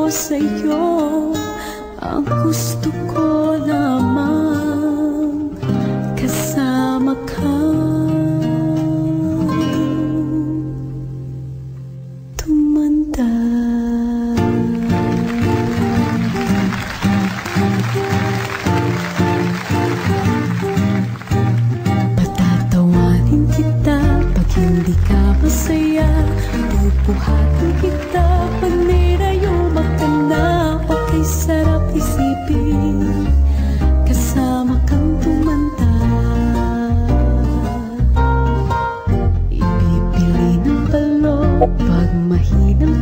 sa'yo. Ang gusto ko lamang kasama ka. Tumanda. Patatawanin kita pag hindi ka masaya. Bubuhatin kita pag nirayuma ka na. Okay, sarap isipin kasama kang tumanda. Ibibili ng balon pag mahinang